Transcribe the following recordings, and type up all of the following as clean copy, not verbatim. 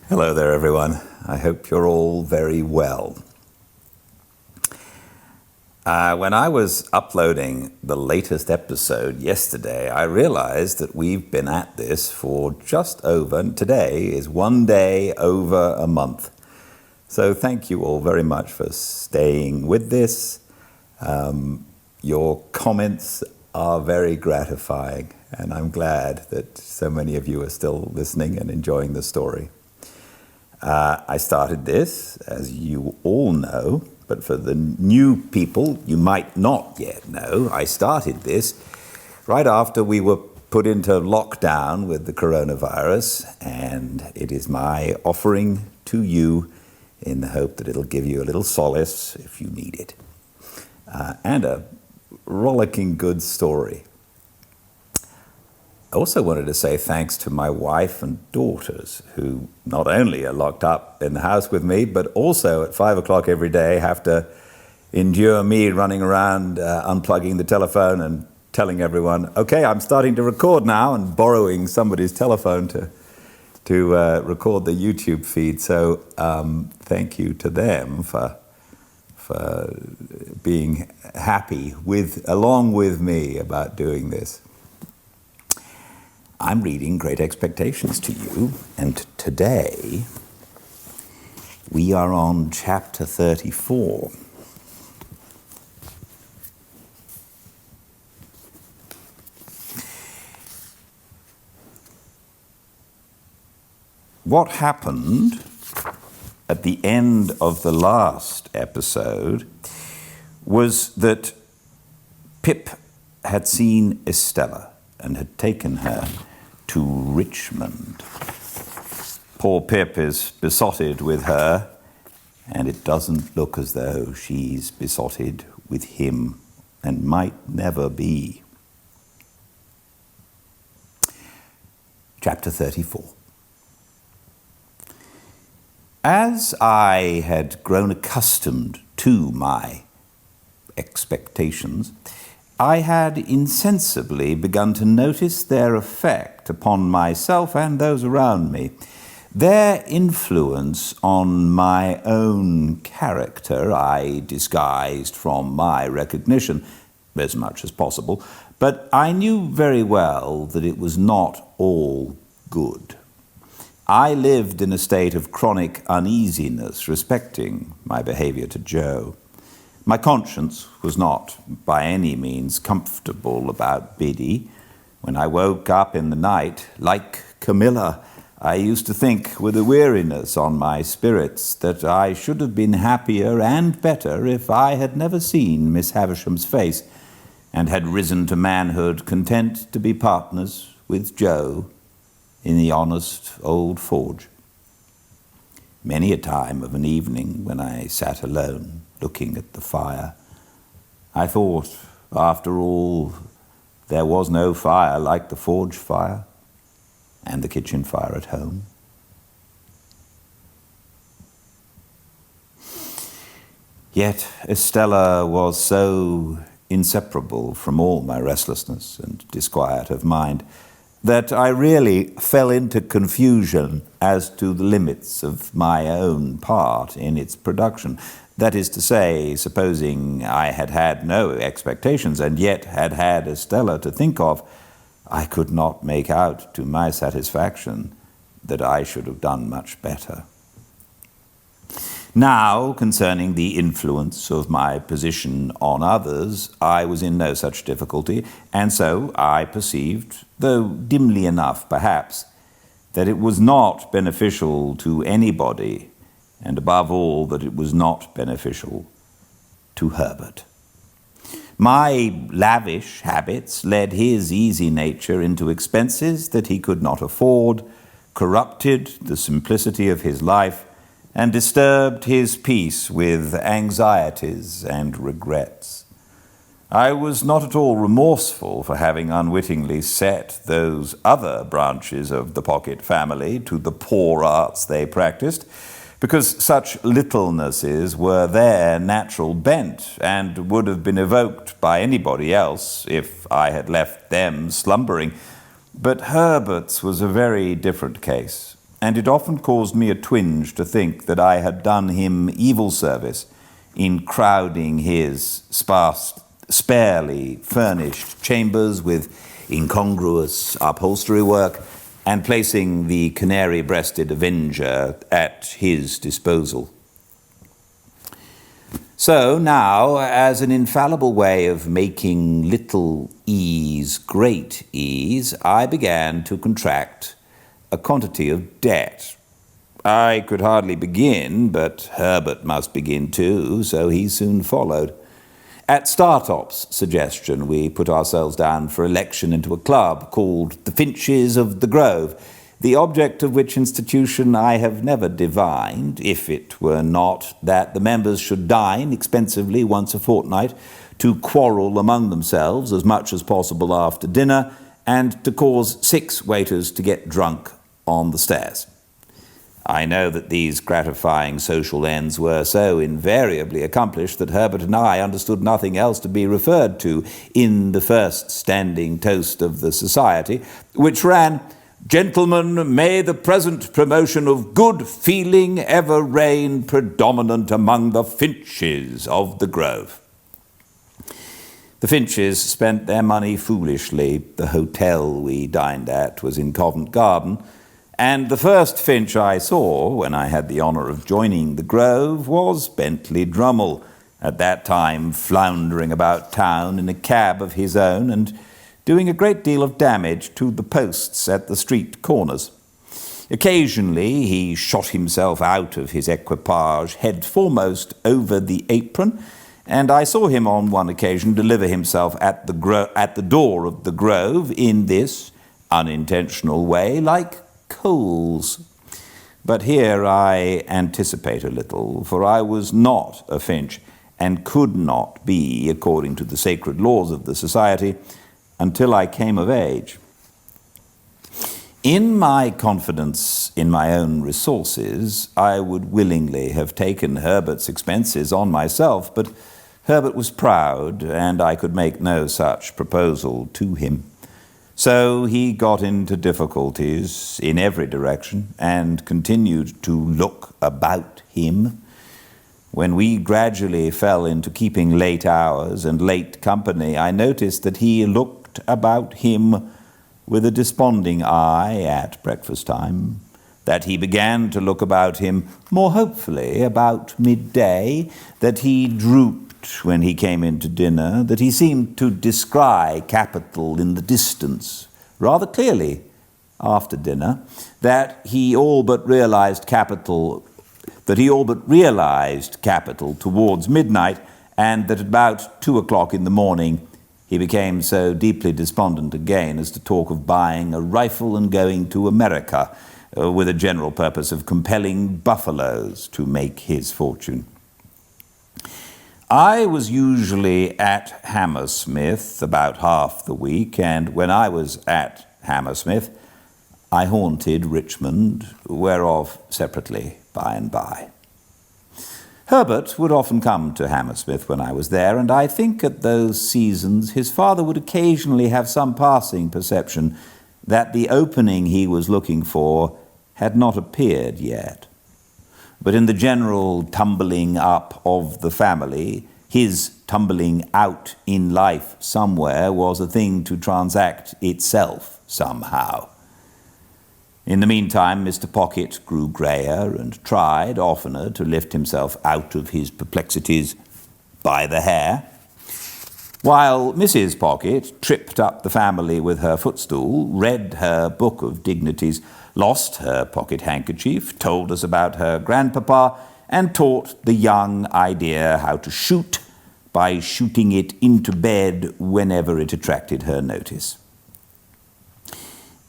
Hello there, everyone. I hope you're all very well. When I was uploading the latest episode yesterday, I realized that we've been at this for just over, and today is one day over a month. So thank you all very much for staying with this. Your comments are very gratifying, and I'm glad that so many of you are still listening and enjoying the story. I started this, as you all know, but for the new people you might not yet know, I started this right after we were put into lockdown with the coronavirus, and it is my offering to you in the hope that it'll give you a little solace if you need it, and a rollicking good story. I also wanted to say thanks to my wife and daughters, who not only are locked up in the house with me, but also at 5 o'clock every day have to endure me running around, unplugging the telephone and telling everyone, okay, I'm starting to record now, and borrowing somebody's telephone to record the YouTube feed. So thank you to them for being happy along with me about doing this. I'm reading Great Expectations to you, and today we are on chapter 34. What happened at the end of the last episode was that Pip had seen Estella and had taken her to Richmond. Poor Pip is besotted with her, and it doesn't look as though she's besotted with him, and might never be. Chapter 34. As I had grown accustomed to my expectations, I had insensibly begun to notice their effect upon myself and those around me. Their influence on my own character I disguised from my recognition as much as possible, but I knew very well that it was not all good. I lived in a state of chronic uneasiness respecting my behavior to Joe. My conscience was not by any means comfortable about Biddy. When I woke up in the night, like Camilla, I used to think with a weariness on my spirits that I should have been happier and better if I had never seen Miss Havisham's face, and had risen to manhood content to be partners with Joe in the honest old forge. Many a time of an evening when I sat alone, looking at the fire, I thought, after all, there was no fire like the forge fire and the kitchen fire at home. Yet Estella was so inseparable from all my restlessness and disquiet of mind that I really fell into confusion as to the limits of my own part in its production. That is to say, supposing I had had no expectations and yet had had Estella to think of, I could not make out to my satisfaction that I should have done much better. Now, concerning the influence of my position on others, I was in no such difficulty, and so I perceived, though dimly enough perhaps, that it was not beneficial to anybody, and above all that it was not beneficial to Herbert. My lavish habits led his easy nature into expenses that he could not afford, corrupted the simplicity of his life, and disturbed his peace with anxieties and regrets. I was not at all remorseful for having unwittingly set those other branches of the Pocket family to the poor arts they practiced, because such littlenesses were their natural bent and would have been evoked by anybody else if I had left them slumbering. But Herbert's was a very different case. and it often caused me a twinge to think that I had done him evil service in crowding his sparely furnished chambers with incongruous upholstery work and placing the canary-breasted avenger at his disposal. So now, as an infallible way of making little ease great ease, I began to contract a quantity of debt. I could hardly begin, but Herbert must begin too, so he soon followed. At Startop's suggestion, we put ourselves down for election into a club called the Finches of the Grove, the object of which institution I have never divined, if it were not that the members should dine expensively once a fortnight, to quarrel among themselves as much as possible after dinner, and to cause 6 waiters to get drunk on the stairs. I know that these gratifying social ends were so invariably accomplished that Herbert and I understood nothing else to be referred to in the first standing toast of the society, which ran, "Gentlemen, may the present promotion of good feeling ever reign predominant among the Finches of the Grove." The Finches spent their money foolishly. The hotel we dined at was in Covent Garden, and the first Finch I saw when I had the honour of joining the Grove was Bentley Drummle, at that time floundering about town in a cab of his own and doing a great deal of damage to the posts at the street corners. Occasionally he shot himself out of his equipage head foremost over the apron, and I saw him on one occasion deliver himself at the door of the Grove in this unintentional way, like coals. But here I anticipate a little, for I was not a Finch, and could not be, according to the sacred laws of the society, until I came of age. In my confidence in my own resources, I would willingly have taken Herbert's expenses on myself, but Herbert was proud, and I could make no such proposal to him. So he got into difficulties in every direction and continued to look about him. When we gradually fell into keeping late hours and late company, I noticed that he looked about him with a desponding eye at breakfast time, that he began to look about him more hopefully about midday, that he drooped when he came in to dinner, that he seemed to descry capital in the distance rather clearly after dinner, that he all but realized capital towards midnight, and that about 2 o'clock in the morning he became so deeply despondent again as to talk of buying a rifle and going to America with a general purpose of compelling buffaloes to make his fortune. I was usually at Hammersmith about half the week, and when I was at Hammersmith, I haunted Richmond, whereof separately by and by. Herbert would often come to Hammersmith when I was there, and I think at those seasons his father would occasionally have some passing perception that the opening he was looking for had not appeared yet. But in the general tumbling up of the family, his tumbling out in life somewhere was a thing to transact itself somehow. In the meantime, Mr. Pocket grew greyer and tried oftener to lift himself out of his perplexities by the hair, while Mrs. Pocket tripped up the family with her footstool, read her book of dignities, lost her pocket handkerchief, told us about her grandpapa, and taught the young idea how to shoot by shooting it into bed whenever it attracted her notice.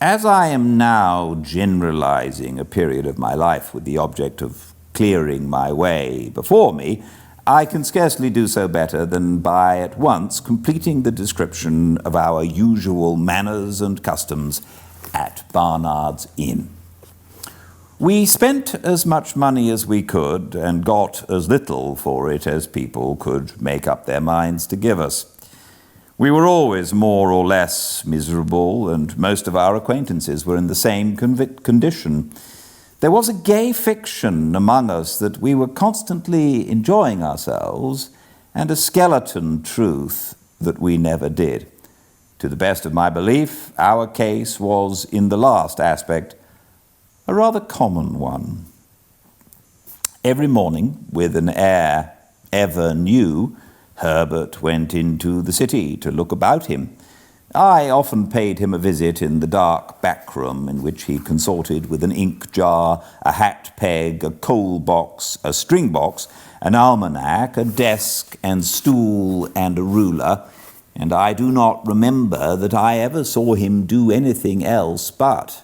As I am now generalizing a period of my life with the object of clearing my way before me, I can scarcely do so better than by at once completing the description of our usual manners and customs at Barnard's Inn. We spent as much money as we could and got as little for it as people could make up their minds to give us. We were always more or less miserable, and most of our acquaintances were in the same condition. There was a gay fiction among us that we were constantly enjoying ourselves, and a skeleton truth that we never did. To the best of my belief, our case was, in the last aspect, a rather common one. Every morning, with an air ever new, Herbert went into the city to look about him. I often paid him a visit in the dark back room in which he consorted with an ink jar, a hat peg, a coal box, a string box, an almanac, a desk and stool and a ruler, and I do not remember that I ever saw him do anything else but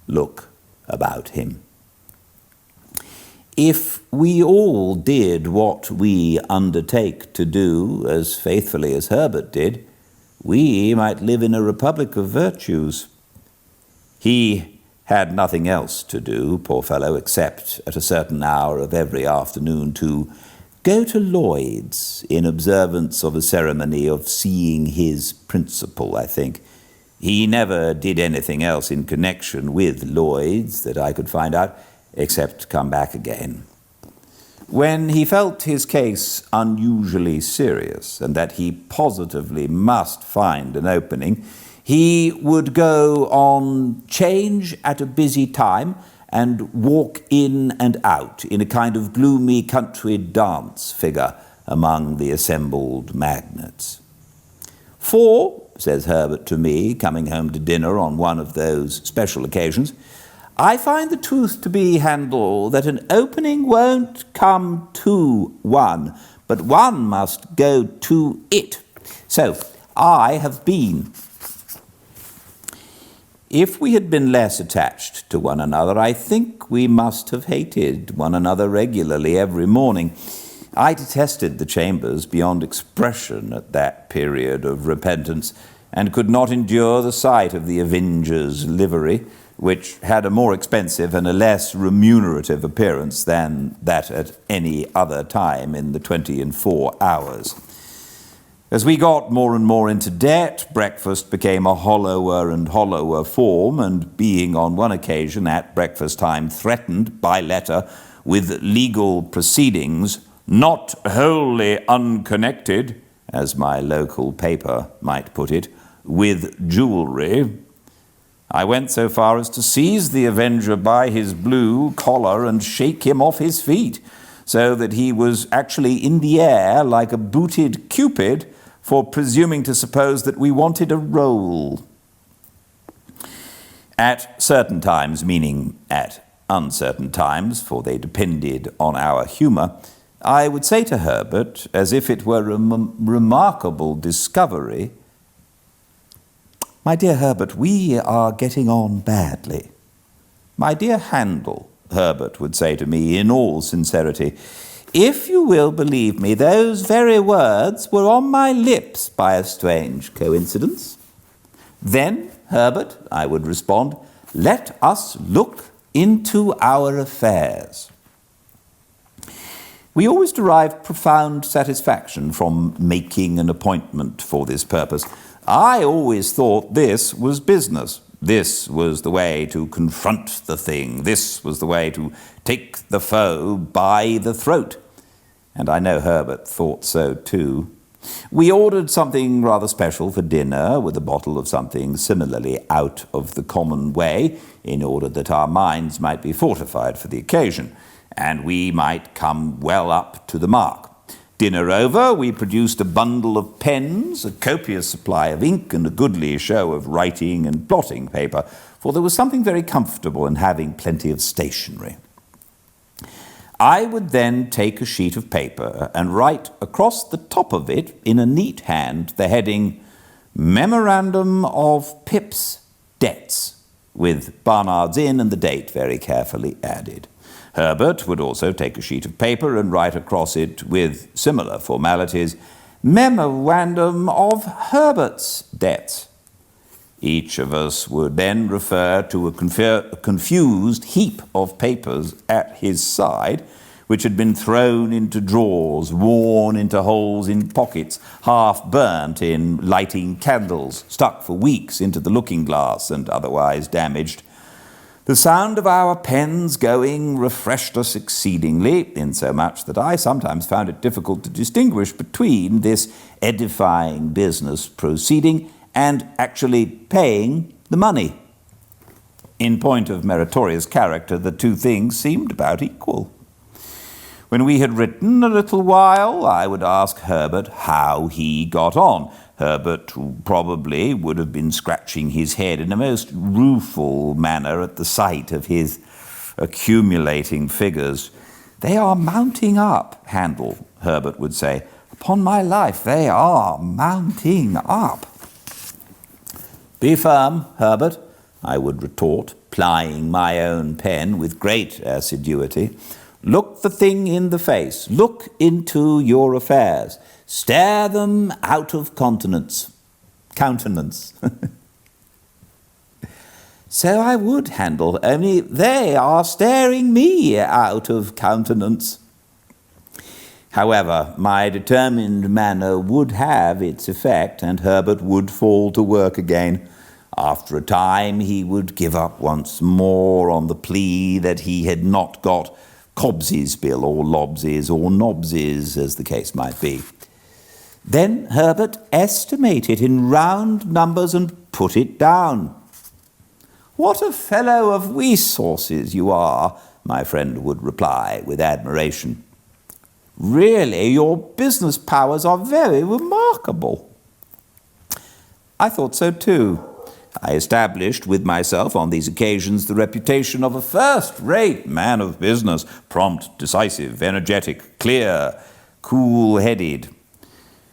look about him. If we all did what we undertake to do as faithfully as Herbert did, we might live in a republic of virtues. He had nothing else to do, poor fellow, except at a certain hour of every afternoon to go to Lloyd's in observance of a ceremony of seeing his principal, I think. He never did anything else in connection with Lloyd's that I could find out, except come back again. When he felt his case unusually serious and that he positively must find an opening, he would go on 'change at a busy time and walk in and out in a kind of gloomy country dance figure among the assembled magnates. "For," says Herbert to me, coming home to dinner on one of those special occasions, "I find the truth to be, Handel, that an opening won't come to one, but one must go to it. So I have been." If we had been less attached to one another, I think we must have hated one another regularly every morning. I detested the Chambers beyond expression at that period of repentance, and could not endure the sight of the Avenger's livery, which had a more expensive and a less remunerative appearance than that at any other time in the 24 hours. As we got more and more into debt, breakfast became a hollower and hollower form, and being on one occasion at breakfast time threatened by letter with legal proceedings, not wholly unconnected, as my local paper might put it, with jewelry, I went so far as to seize the Avenger by his blue collar and shake him off his feet, so that he was actually in the air like a booted Cupid for presuming to suppose that we wanted a roll. At certain times, meaning at uncertain times, for they depended on our humour, I would say to Herbert, as if it were a remarkable discovery, "My dear Herbert, we are getting on badly." "My dear Handel," Herbert would say to me in all sincerity, "if you will believe me, those very words were on my lips by a strange coincidence." "Then, Herbert," I would respond, "let us look into our affairs." We always derived profound satisfaction from making an appointment for this purpose. I always thought this was business. This was the way to confront the thing. This was the way to take the foe by the throat. And I know Herbert thought so too. We ordered something rather special for dinner, with a bottle of something similarly out of the common way, in order that our minds might be fortified for the occasion, and we might come well up to the mark. Dinner over, we produced a bundle of pens, a copious supply of ink, and a goodly show of writing and blotting paper, for there was something very comfortable in having plenty of stationery. I would then take a sheet of paper and write across the top of it, in a neat hand, the heading, "Memorandum of Pip's Debts," with Barnard's Inn and the date very carefully added. Herbert would also take a sheet of paper and write across it, with similar formalities, "Memorandum of Herbert's Debts." Each of us would then refer to a confused heap of papers at his side, which had been thrown into drawers, worn into holes in pockets, half burnt in lighting candles, stuck for weeks into the looking-glass, and otherwise damaged. The sound of our pens going refreshed us exceedingly, insomuch that I sometimes found it difficult to distinguish between this edifying business proceeding and actually paying the money. In point of meritorious character, the two things seemed about equal. When we had written a little while, I would ask Herbert how he got on. Herbert probably would have been scratching his head in a most rueful manner at the sight of his accumulating figures. "They are mounting up, Handel," Herbert would say. "Upon my life, they are mounting up." "Be firm, Herbert," I would retort, plying my own pen with great assiduity. "Look the thing in the face. Look into your affairs. Stare them out of countenance. "So I would, Handel, only they are staring me out of countenance." However, my determined manner would have its effect, and Herbert would fall to work again. After a time he would give up once more on the plea that he had not got Cobbs's bill, or Lobbs's, or Nobbs's, as the case might be. Then Herbert estimate it in round numbers and put it down. "What a fellow of resources you are," my friend would reply with admiration. "Really, your business powers are very remarkable." I thought so too. I established with myself on these occasions the reputation of a first-rate man of business, prompt, decisive, energetic, clear, cool-headed.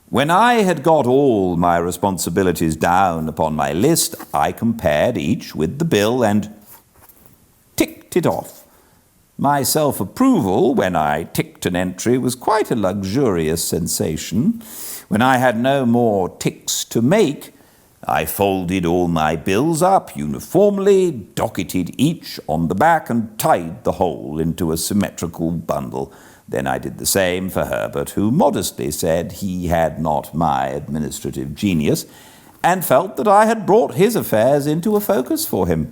When I had got all my responsibilities down upon my list, I compared each with the bill and ticked it off. My self-approval, when I ticked an entry, was quite a luxurious sensation. When I had no more ticks to make, I folded all my bills up uniformly, docketed each on the back, and tied the whole into a symmetrical bundle. Then I did the same for Herbert, who modestly said he had not my administrative genius, and felt that I had brought his affairs into a focus for him.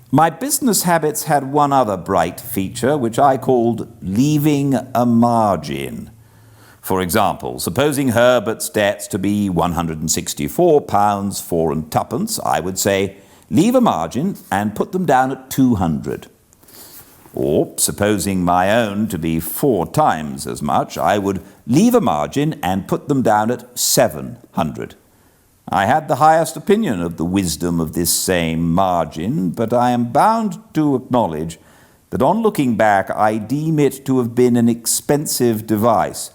My business habits had one other bright feature, which I called leaving a margin. For example, supposing Herbert's debts to be £164 4 and twopence, I would say, leave a margin and put them down at 200. Or, supposing my own to be 4 times as much, I would leave a margin and put them down at 700. I had the highest opinion of the wisdom of this same margin, but I am bound to acknowledge that on looking back I deem it to have been an expensive device,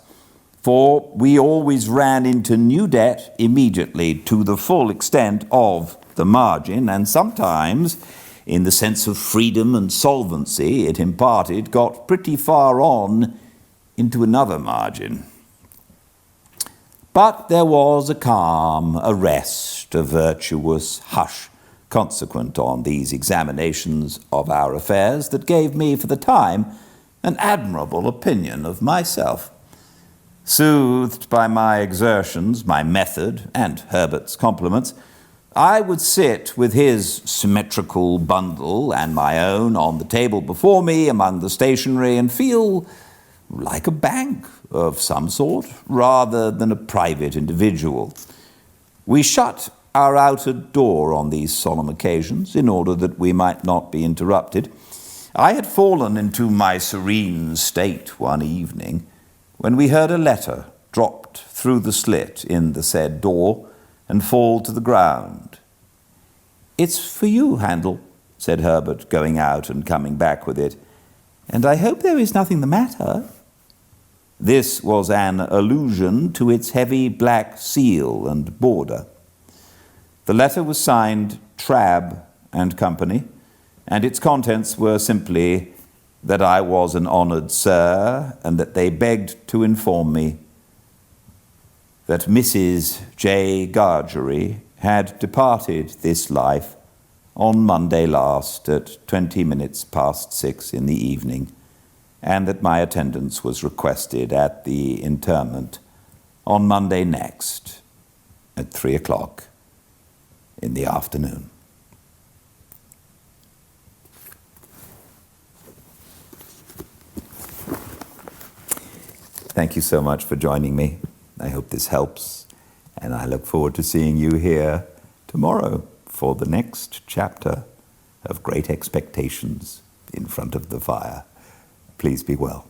for we always ran into new debt immediately to the full extent of the margin, and sometimes, in the sense of freedom and solvency it imparted, got pretty far on into another margin. But there was a calm, a rest, a virtuous hush consequent on these examinations of our affairs that gave me, for the time, an admirable opinion of myself. Soothed by my exertions, my method, and Herbert's compliments, I would sit with his symmetrical bundle and my own on the table before me among the stationery and feel like a bank of some sort, rather than a private individual. We shut our outer door on these solemn occasions in order that we might not be interrupted. I had fallen into my serene state one evening when we heard a letter dropped through the slit in the said door and fall to the ground. "It's for you, Handel," said Herbert, going out and coming back with it, "and I hope there is nothing the matter." This was an allusion to its heavy black seal and border. The letter was signed Trabb and Company, and its contents were simply that I was an honoured sir, and that they begged to inform me that Mrs. J. Gargery had departed this life on Monday last at 20 minutes past 6 in the evening, and that my attendance was requested at the interment on Monday next at 3 o'clock in the afternoon. Thank you so much for joining me. I hope this helps, and I look forward to seeing you here tomorrow for the next chapter of Great Expectations in Front of the Fire. Please be well.